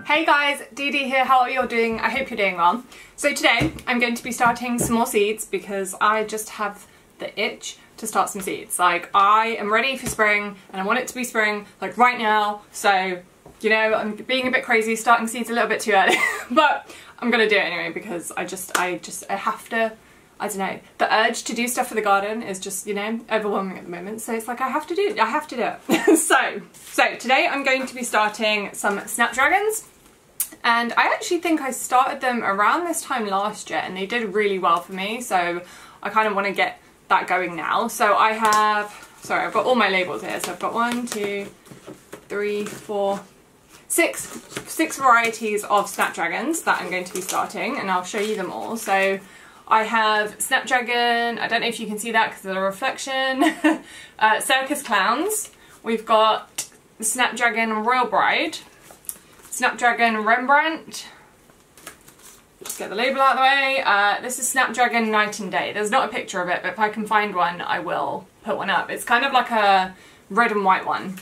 Hey guys, Dee Dee here, how are you all doing? I hope you're doing well. So today I'm going to be starting some more seeds because I just have the itch to start some seeds. Like, I am ready for spring and I want it to be spring like right now. So, you know, I'm being a bit crazy starting seeds a little bit too early, but I'm gonna do it anyway because I have to. I don't know, the urge to do stuff for the garden is just, you know, overwhelming at the moment. So it's like, I have to do it. so today I'm going to be starting some snapdragons. And I actually think I started them around this time last year and they did really well for me. So I kind of want to get that going now. So I have, sorry, I've got all my labels here. So I've got 1, 2, 3, 4, 6 varieties of snapdragons that I'm going to be starting, and I'll show you them all. So I have Snapdragon, I don't know if you can see that because of the reflection, Circus Clowns. We've got Snapdragon Royal Bride, Snapdragon Rembrandt, just get the label out of the way. This is Snapdragon Night and Day. There's not a picture of it, but if I can find one, I will put one up. It's kind of like a red and white one.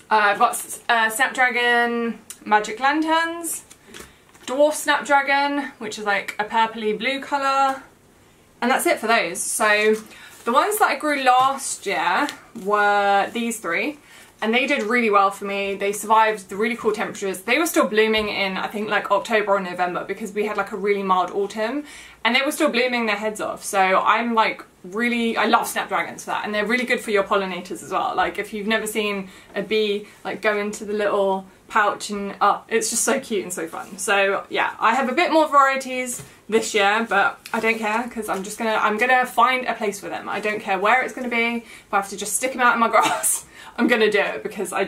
I've got Snapdragon Magic Lanterns, Dwarf Snapdragon, which is like a purpley blue colour, and that's it for those. So the ones that I grew last year were these three, and they did really well for me. They survived the really cool temperatures. They were still blooming in, I think, like October or November because we had like a really mild autumn, and they were still blooming their heads off. So I'm like I love snapdragons for that, and they're really good for your pollinators as well. Like, if you've never seen a bee like go into the little pouch, and it's just so cute and so fun. So yeah, I have a bit more varieties this year, but I don't care because I'm gonna find a place for them. I don't care where it's gonna be. If I have to just stick them out in my grass, I'm gonna do it because I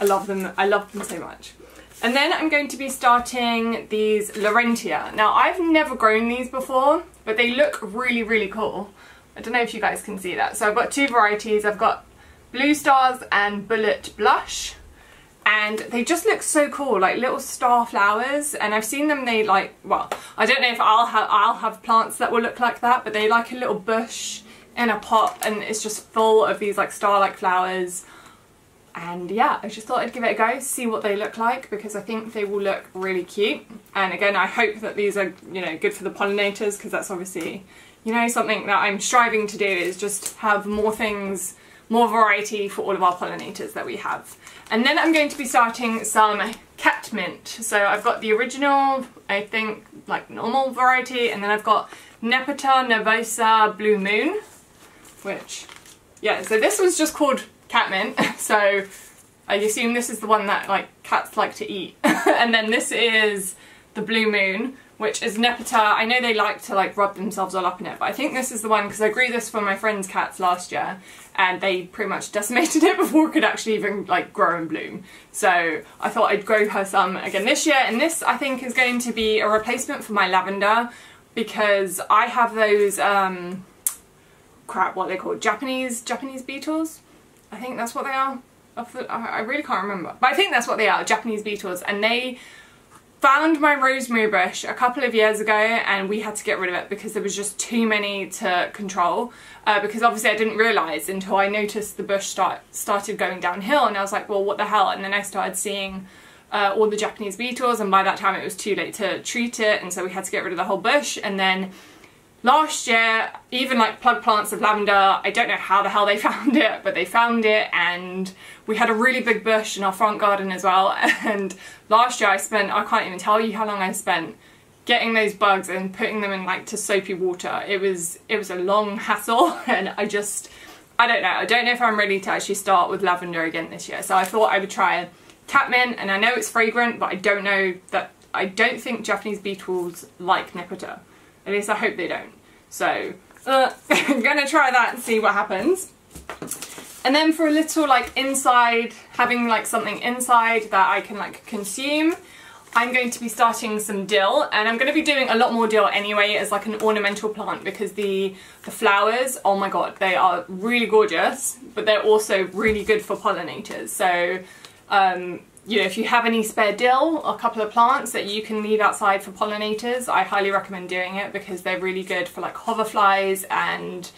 love them. I love them so much. And then I'm going to be starting these Laurentia. Now, I've never grown these before, but they look really, really cool. I don't know if you guys can see that. So I've got two varieties. I've got Blue Stars and Bullet Blush. And they just look so cool, like little star flowers. And I've seen them, they like, well, I don't know if I'll have plants that will look like that, but they like a little bush in a pot, and it's just full of these like star-like flowers. And yeah, I just thought I'd give it a go, see what they look like, because I think they will look really cute. And again, I hope that these are, you know, good for the pollinators, because that's obviously, you know, something that I'm striving to do, is just have more things, more variety for all of our pollinators that we have. And then I'm going to be starting some catmint. So I've got the original, I think, like normal variety, and then I've got Nepeta Nervosa Blue Moon, which, yeah, so this was just called catmint, so I assume this is the one that like cats like to eat. And then this is the Blue Moon, which is Nepeta. I know they like to like rub themselves all up in it, but I think this is the one because I grew this for my friend's cats last year and they pretty much decimated it before it could actually even like grow and bloom. So I thought I'd grow her some again this year, and this I think is going to be a replacement for my lavender because I have those crap, what are they called? Japanese beetles? I think that's what they are. I really can't remember. But I think that's what they are, Japanese beetles. And they found my rosemary bush a couple of years ago and we had to get rid of it because there was just too many to control. Because obviously I didn't realise until I noticed the bush started going downhill, and I was like, well, what the hell? And then I started seeing all the Japanese beetles, and by that time it was too late to treat it, and so we had to get rid of the whole bush. And then last year, even like plug plants of lavender, I don't know how the hell they found it, but they found it, and we had a really big bush in our front garden as well. And last year I can't even tell you how long I spent getting those bugs and putting them in like to soapy water. It was a long hassle, and I don't know. I don't know if I'm ready to actually start with lavender again this year. So I thought I would try catmint, and I know it's fragrant, but I don't think Japanese beetles like Nepeta. At least I hope they don't. So I'm gonna try that and see what happens. And then for a little like inside, having like something inside that I can like consume, I'm going to be starting some dill, and I'm going to be doing a lot more dill anyway as like an ornamental plant because the flowers, oh my god, they are really gorgeous, but they're also really good for pollinators. So you know, if you have any spare dill or a couple of plants that you can leave outside for pollinators, I highly recommend doing it because they're really good for like hoverflies and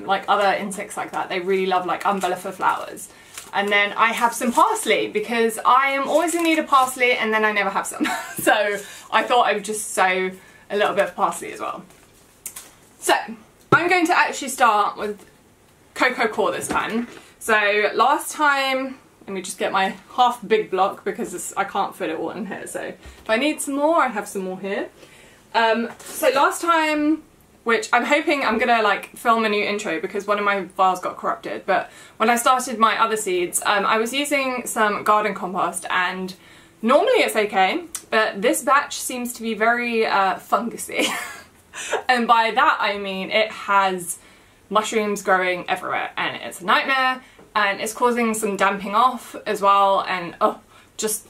like other insects like that. They really love like umbella flowers. And then I have some parsley because I am always in need of parsley and then I never have some. So I thought I would just sow a little bit of parsley as well. So I'm going to actually start with coco coir this time. So last time, let me just get my half big block because I can't fit it all in here. So if I need some more, I have some more here. So last time, which I'm hoping I'm gonna like film a new intro because one of my files got corrupted, but when I started my other seeds, I was using some garden compost and normally it's okay, but this batch seems to be very fungusy. And by that I mean it has mushrooms growing everywhere and it's a nightmare and it's causing some damping off as well, and oh, just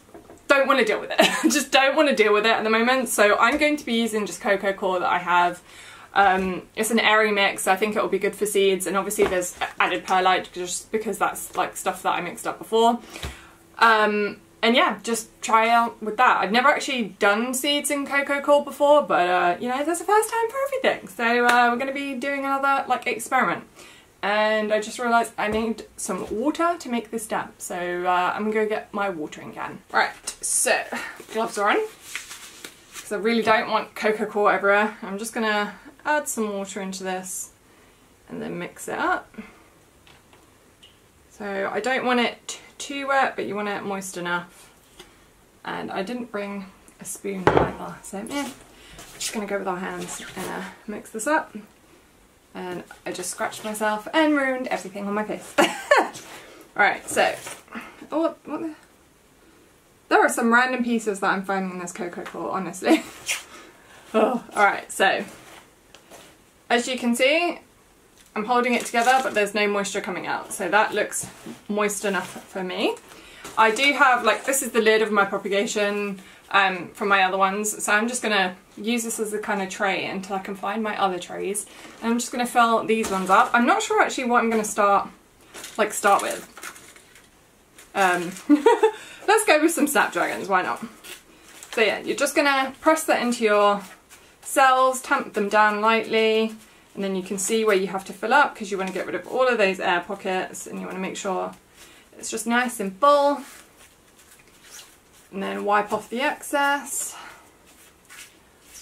don't want to deal with it. Just don't want to deal with it at the moment. So I'm going to be using just coco coir that I have. It's an airy mix, so I think it will be good for seeds, and obviously there's added perlite just because that's like stuff that I mixed up before. And yeah, just try out with that. I've never actually done seeds in coco coir before, but you know, there's a first time for everything. So we're going to be doing another like experiment. And I just realised I need some water to make this damp, so I'm going to go get my watering can. Right, so gloves are on, because I really don't want coco coir everywhere. I'm just going to add some water into this and then mix it up. So I don't want it too wet, but you want it moist enough. And I didn't bring a spoon either, so yeah, I'm just going to go with our hands and mix this up. And I just scratched myself and ruined everything on my face. Alright, so, oh, there are some random pieces that I'm finding in this coco coir, honestly. Oh, alright, so, as you can see, I'm holding it together, but there's no moisture coming out, so that looks moist enough for me. I do have, like, this is the lid of my propagation from my other ones, so I'm just going to use this as a kind of tray until I can find my other trays. And I'm just going to fill these ones up. I'm not sure actually what I'm going to start with. Let's go with some snapdragons, why not? So yeah, you're just going to press that into your cells, tamp them down lightly, and then you can see where you have to fill up because you want to get rid of all of those air pockets and you want to make sure it's just nice and full. And then wipe off the excess,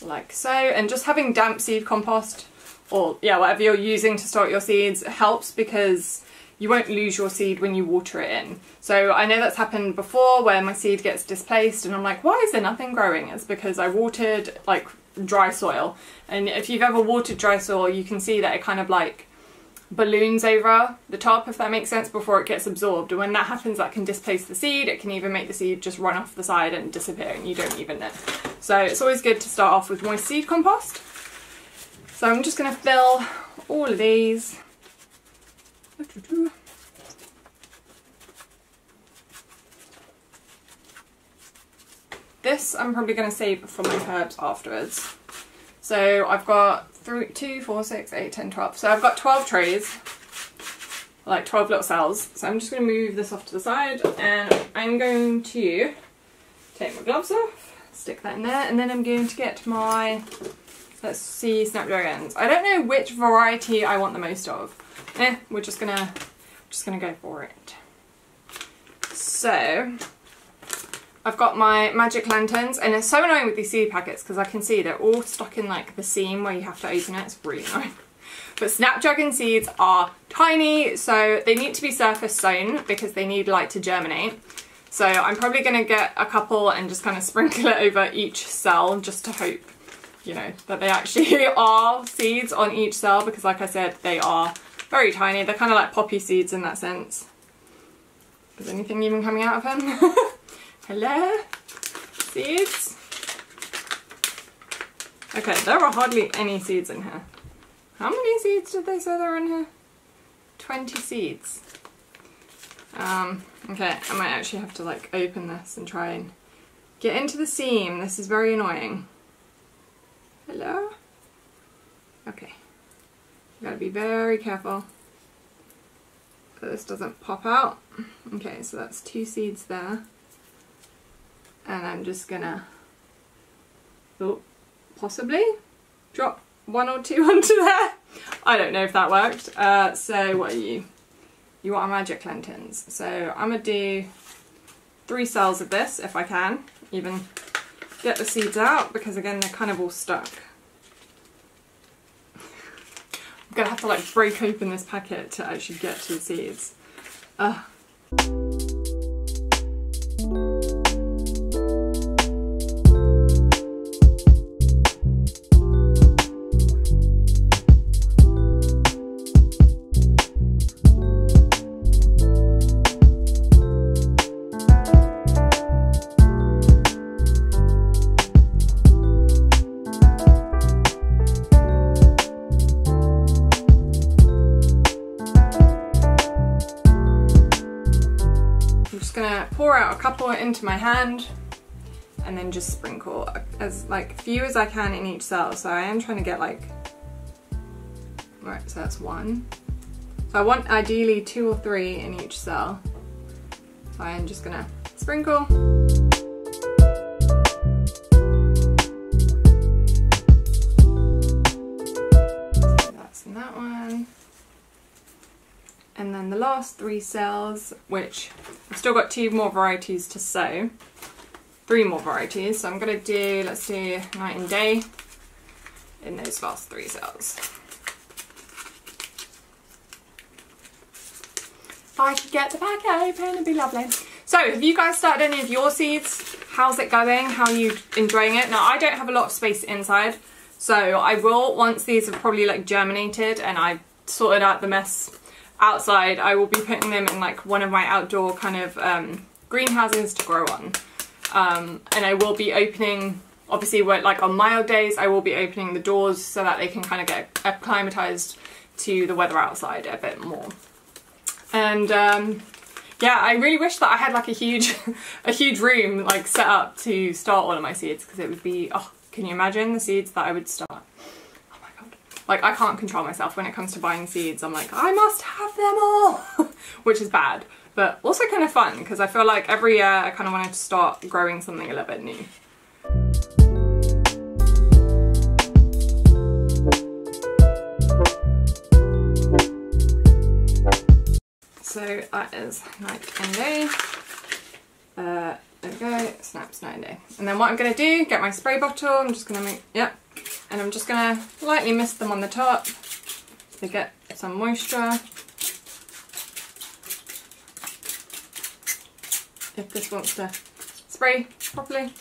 like so. And just having damp seed compost, or yeah, whatever you're using to start your seeds, helps because you won't lose your seed when you water it in. So I know that's happened before where my seed gets displaced and I'm like, why is there nothing growing? It's because I watered like dry soil. And if you've ever watered dry soil, you can see that it kind of like balloons over the top, if that makes sense, before it gets absorbed. And when that happens, that can displace the seed. It can even make the seed just run off the side and disappear and you don't even know. So it's always good to start off with moist seed compost. So I'm just going to fill all of these. This I'm probably going to save for my herbs afterwards. So I've got 2, 4, 6, 8, 10, 12. So I've got 12 trays, like 12 little cells. So I'm just going to move this off to the side and I'm going to take my gloves off, stick that in there, and then I'm going to get my, let's see, snapdragons. I don't know which variety I want the most of. We're just gonna go for it. So I've got my magic lanterns, and it's so annoying with these seed packets because I can see they're all stuck in like the seam where you have to open it. It's really annoying. But snapdragon seeds are tiny, so they need to be surface sown because they need light to germinate. So I'm probably going to get a couple and just kind of sprinkle it over each cell just to hope, you know, that they actually are seeds on each cell, because like I said, they are very tiny. They're kind of like poppy seeds in that sense. Is anything even coming out of them? Hello? Seeds? Okay, there are hardly any seeds in here. How many seeds did they say there are in here? 20 seeds. Okay, I might actually have to like open this and try and get into the seam. This is very annoying. Hello? Okay. You gotta be very careful that this doesn't pop out. Okay, so that's 2 seeds there. And I'm just gonna, possibly drop 1 or 2 onto there. I don't know if that worked. So what are you? you want a magic lentils. So I'm going to do 3 cells of this if I can, even get the seeds out, because again they're kind of all stuck. I'm going to have to like break open this packet to actually get to the seeds. Pour out a couple into my hand and then just sprinkle as like few as I can in each cell. So I am trying to get like, right, so that's 1. So I want ideally 2 or 3 in each cell. So I am just gonna sprinkle. That's in that one. And then the last 3 cells, which I've still got 2 more varieties to sow, 3 more varieties. So I'm going to do, let's do night and day in those last 3 cells. If I could get the packet open, it'd be lovely. So have you guys started any of your seeds? How's it going? How are you enjoying it? Now I don't have a lot of space inside, so I will, once these have probably like germinated and I've sorted out the mess outside, I will be putting them in like one of my outdoor kind of greenhouses to grow on. And I will be opening, obviously like on mild days, I will be opening the doors so that they can kind of get acclimatized to the weather outside a bit more. And yeah, I really wish that I had like a huge room like set up to start all of my seeds, because it would be, oh, can you imagine the seeds that I would start? Like, I can't control myself when it comes to buying seeds. I'm like, I must have them all, which is bad, but also kind of fun, because I feel like every year I kind of wanted to start growing something a little bit new. So that is night and day. There we go, snaps night and day. And then what I'm going to do, get my spray bottle, I'm just going to make, yep. And I'm just going to lightly mist them on the top to get some moisture. If this wants to spray properly,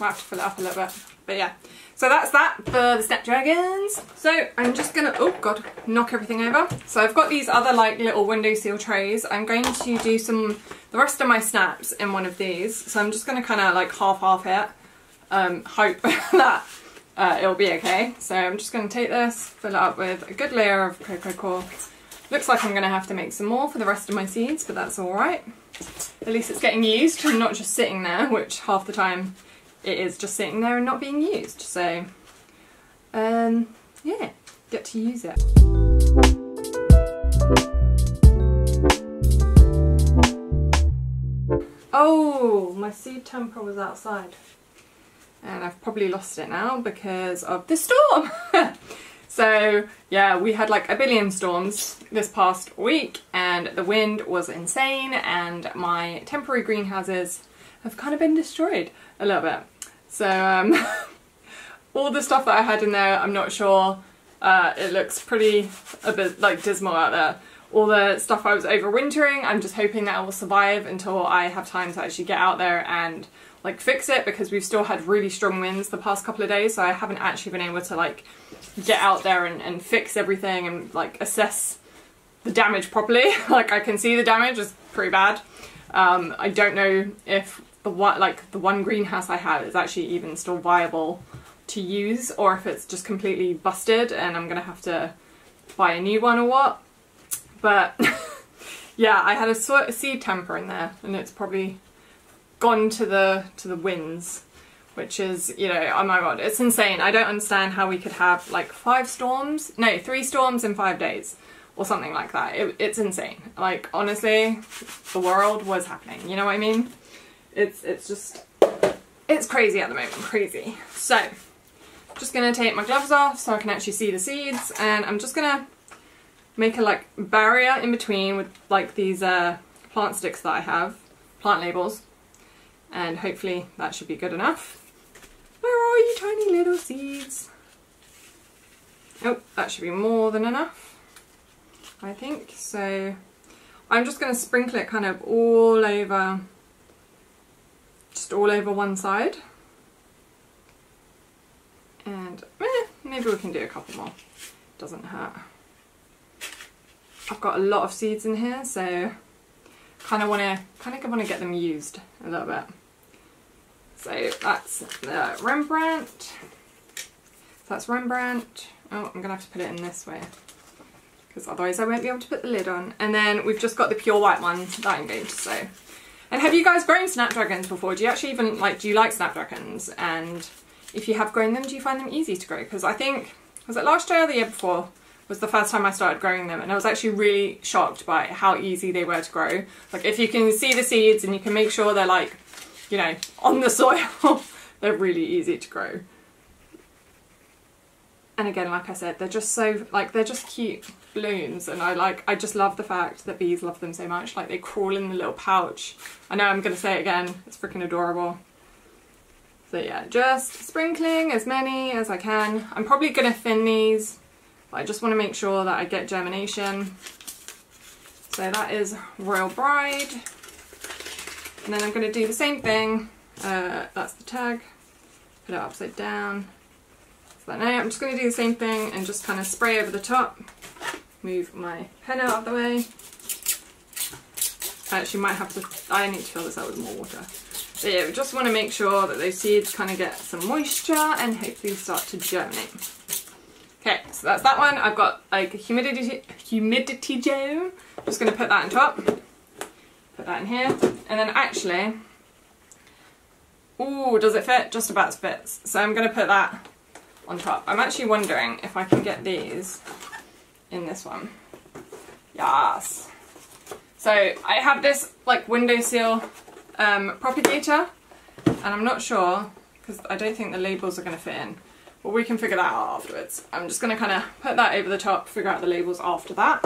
might have to fill it up a little bit. But yeah, so that's that for the snapdragons. So I'm just going to, oh god, knock everything over. So I've got these other like little windowsill trays. I'm going to do the rest of my snaps in one of these. So I'm just going to kind of like half it. Hope that it'll be okay. So I'm just going to take this, fill it up with a good layer of cocoa coir. Looks like I'm going to have to make some more for the rest of my seeds, but that's alright. At least it's getting used and not just sitting there, which half the time it is just sitting there and not being used. So yeah, get to use it. Oh, my seed tamper was outside. And I've probably lost it now because of the storm. So yeah, we had like a billion storms this past week and the wind was insane, and my temporary greenhouses have kind of been destroyed a little bit. So all the stuff that I had in there, I'm not sure, it looks pretty a bit like dismal out there. All the stuff I was overwintering, I'm just hoping that it will survive until I have time to actually get out there and like fix it, because we've still had really strong winds the past couple of days, so I haven't actually been able to like get out there and fix everything and like assess the damage properly. Like I can see the damage is pretty bad. I don't know if the one greenhouse I have is actually even still viable to use, or if it's just completely busted and I'm gonna have to buy a new one or what. But yeah, I had a seed tamper in there and it's probably gone to the winds, which is, you know, oh my god, it's insane. I don't understand how we could have like 3 storms in 5 days or something like that. It's insane. Like honestly, the world was happening, you know what I mean? It's just, it's crazy at the moment, crazy. So just gonna take my gloves off so I can actually see the seeds, and I'm just gonna make a like barrier in between with like these plant sticks that I have, plant labels, and hopefully that should be good enough. Where are you, tiny little seeds? Oh, that should be more than enough, I think. So I'm just going to sprinkle it kind of all over, just all over one side. And maybe we can do a couple more, doesn't hurt. I've got a lot of seeds in here, so kind of want to get them used a little bit. So that's the Rembrandt. So that's Rembrandt. Oh, I'm gonna have to put it in this way because otherwise I won't be able to put the lid on. And then we've just got the pure white one that I'm going to sew. And have you guys grown snapdragons before? Do you actually even like, do you like snapdragons? And if you have grown them, do you find them easy to grow? Because I think, was it last year or the year before, was the first time I started growing them, and I was actually really shocked by how easy they were to grow. Like if you can see the seeds and you can make sure they're like, you know, on the soil, they're really easy to grow. And again, like I said, they're just so, like, they're just cute blooms, and I just love the fact that bees love them so much. Like they crawl in the little pouch. I know I'm gonna say it again, it's freaking adorable. So yeah, just sprinkling as many as I can. I'm probably gonna thin these, but I just want to make sure that I get germination. So that is Royal Bride. And then I'm going to do the same thing. That's the tag. Put it upside down. So now I'm just going to do the same thing and just kind of spray over the top. Move my pen out of the way. I actually might have to, I need to fill this out with more water. But yeah, we just want to make sure that those seeds kind of get some moisture and hopefully start to germinate. Okay, so that's that one. I've got like a humidity gel. Just going to put that on top. Put that in here. And then actually, ooh, does it fit? Just about fits. So I'm going to put that on top. I'm actually wondering if I can get these in this one. Yes. So I have this like windowsill propagator, and I'm not sure because I don't think the labels are going to fit in. But we can figure that out afterwards. I'm just going to kind of put that over the top, figure out the labels after that.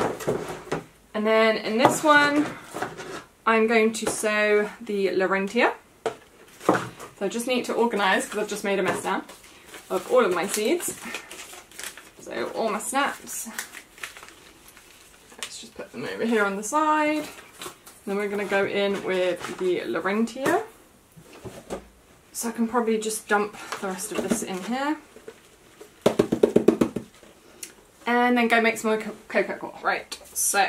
And then in this one, I'm going to sew the Laurentia. So I just need to organise, because I've just made a mess now, of all of my seeds. So all my snaps. Let's just put them over here on the side. Then we're going to go in with the Laurentia. So I can probably just dump the rest of this in here. And then go make some more cocoa. Right, so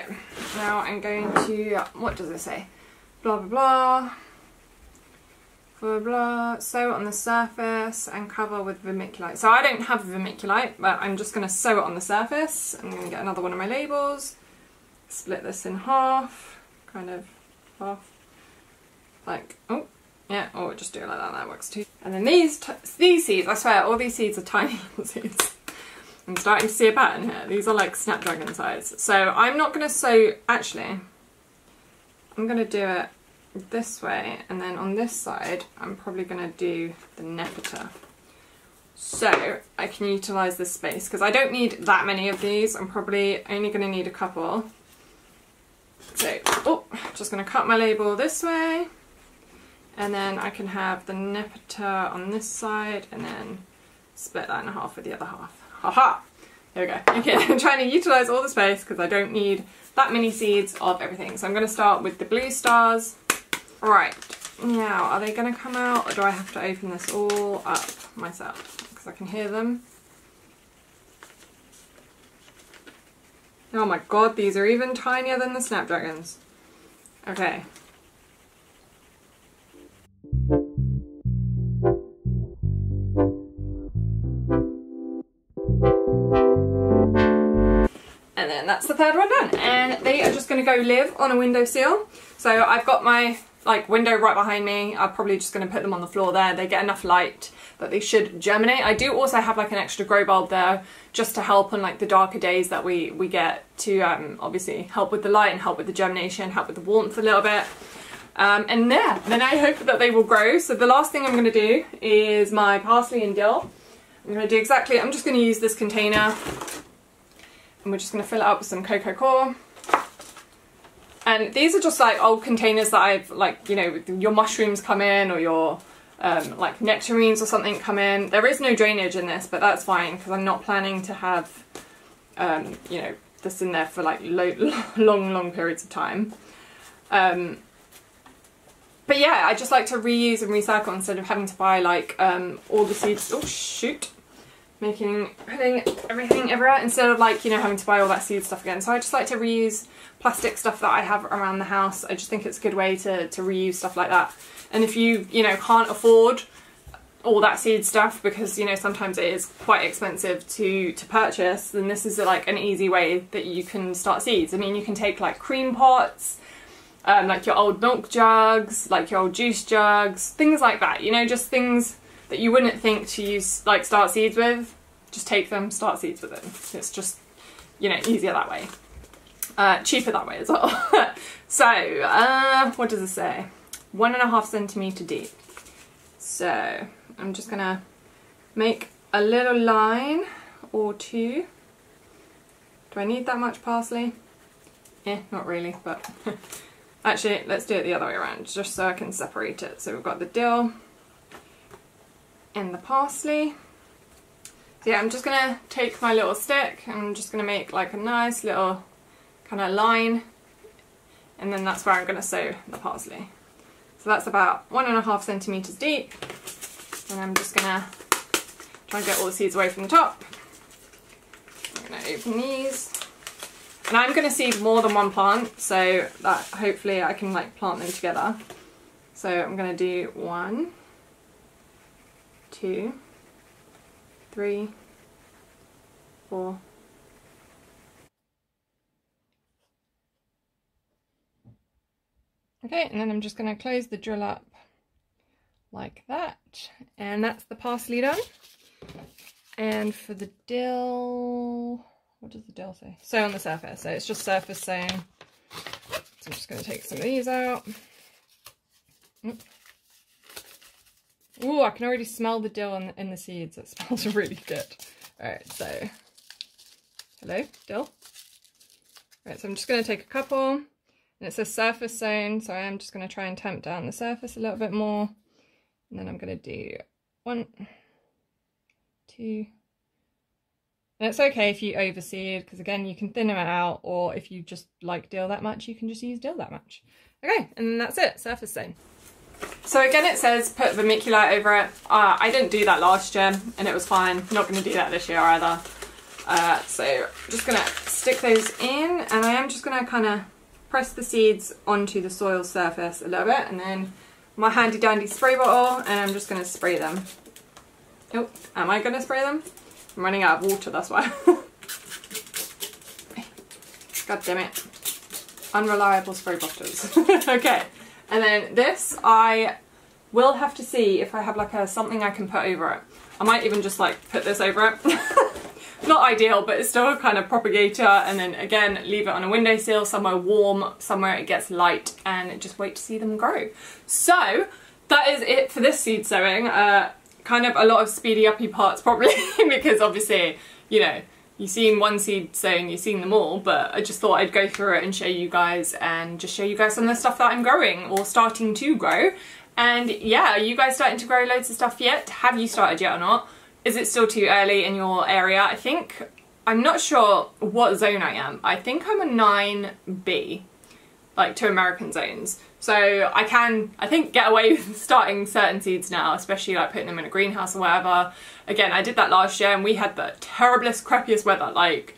now I'm going to, what does it say? Blah, blah, blah. Blah, blah. Sew it on the surface and cover with vermiculite. So I don't have vermiculite, but I'm just going to sew it on the surface. I'm going to get another one of my labels. Split this in half. Kind of half. Like, oh, yeah, or just do it like that. That works too. And then these seeds, I swear, all these seeds are tiny little seeds. I'm starting to see a pattern here. These are like snapdragon size. So I'm not going to sew, actually, I'm going to do it this way, and then on this side I'm probably going to do the Nepeta. So I can utilise this space, because I don't need that many of these. I'm probably only going to need a couple. So, oh, just going to cut my label this way, and then I can have the Nepeta on this side, and then split that in half with the other half. Haha! There we go. Okay, I'm trying to utilise all the space because I don't need that many seeds of everything. So I'm going to start with the blue stars. Right, now are they going to come out, or do I have to open this all up myself? Because I can hear them. Oh my god, these are even tinier than the snapdragons. Okay. And then that's the third one done, and they are just going to go live on a windowsill. So I've got my window right behind me. I'm probably just going to put them on the floor there. They get enough light that they should germinate. I do also have like an extra grow bulb there just to help on like the darker days that we get to obviously help with the light and help with the germination, help with the warmth a little bit. And yeah, then I hope that they will grow. So the last thing I'm going to do is my parsley and dill. I'm going to do exactly, I'm just going to use this container. And we're just going to fill it up with some coco coir. And these are just like old containers that I've like, you know, your mushrooms come in, or your like nectarines or something come in. There is no drainage in this, but that's fine because I'm not planning to have, you know, this in there for like long periods of time. But yeah, I just like to reuse and recycle instead of having to buy like all the seeds. Oh shoot. Putting everything everywhere instead of like, you know, having to buy all that seed stuff again. So I just like to reuse plastic stuff that I have around the house. I just think it's a good way to reuse stuff like that. And if you know, can't afford all that seed stuff because, you know, sometimes it is quite expensive to purchase, then this is like an easy way that you can start seeds. I mean, you can take like cream pots, like your old milk jugs, like your old juice jugs, things like that, you know, just things that you wouldn't think to use, like start seeds with. Just take them, start seeds with them. It's just, you know, easier that way. Cheaper that way as well. So, what does it say? 1.5 centimetre deep. So, I'm just gonna make a little line or two. Do I need that much parsley? Not really, but actually, let's do it the other way around, just so I can separate it. So we've got the dill and the parsley. So yeah, I'm just gonna take my little stick and I'm just gonna make like a nice little kind of line, and then that's where I'm gonna sow the parsley. So that's about 1.5 centimetres deep, and I'm just gonna try and get all the seeds away from the top. I'm gonna open these, and I'm gonna seed more than one plant so that hopefully I can like plant them together. So I'm gonna do 1, 2, 3, 4. Okay, and then I'm just going to close the drill up like that, and that's the parsley done. And for the dill, what does the dill say? Sow on the surface, so it's just surface sown. So I'm just going to take some of these out. Ooh, I can already smell the dill in the seeds. It smells really good. Alright, so, hello, dill. Alright, so I'm just going to take a couple, and it says surface sown, so I am just going to try and tamp down the surface a little bit more. And then I'm going to do 1, 2, and it's okay if you overseed, because again, you can thin them out, or if you just like dill that much, you can just use dill that much. Okay, and then that's it, surface sown. So again, it says put vermiculite over it. I didn't do that last year and it was fine. Not going to do that this year either. So I'm just going to stick those in, and I am just going to kind of press the seeds onto the soil surface a little bit, and then my handy dandy spray bottle, and I'm just going to spray them. Oh, am I going to spray them? I'm running out of water, that's why. God damn it. Unreliable spray bottles. Okay. And then this, I will have to see if I have like something I can put over it. I might even just like put this over it. Not ideal, but it's still a kind of propagator, and then again, leave it on a windowsill, somewhere warm, somewhere it gets light, and just wait to see them grow. So, that is it for this seed sowing. Kind of a lot of speedy uppy parts probably, because obviously, you know, you've seen one seed sown, you've seen them all, but I just thought I'd go through it and show you guys, and just show you guys some of the stuff that I'm growing or starting to grow. And yeah, are you guys starting to grow loads of stuff yet? Have you started yet or not? Is it still too early in your area? I think, I'm not sure what zone I am. I think I'm a 9B, like 2 American zones. So I can, I think, get away with starting certain seeds now, especially like putting them in a greenhouse or whatever. Again, I did that last year and we had the terriblest, crappiest weather. Like,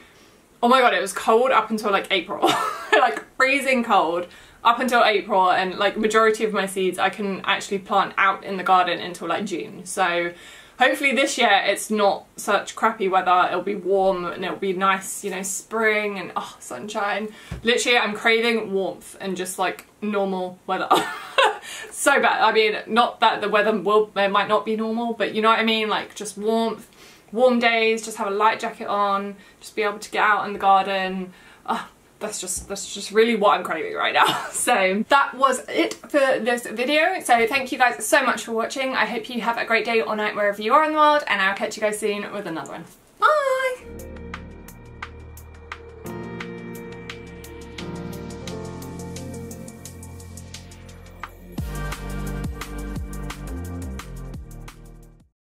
oh my god, it was cold up until like April. Like freezing cold up until April, and like majority of my seeds I can actually plant out in the garden until like June. So hopefully this year it's not such crappy weather, it'll be warm and it'll be nice, you know, spring and oh, sunshine. Literally I'm craving warmth and just like normal weather. So bad. I mean, not that the weather it might not be normal, but you know what I mean, like just warmth, warm days, just have a light jacket on, just be able to get out in the garden. That's just really what I'm craving right now. So that was it for this video. So thank you guys so much for watching. I hope you have a great day or night wherever you are in the world, and I'll catch you guys soon with another one. Bye!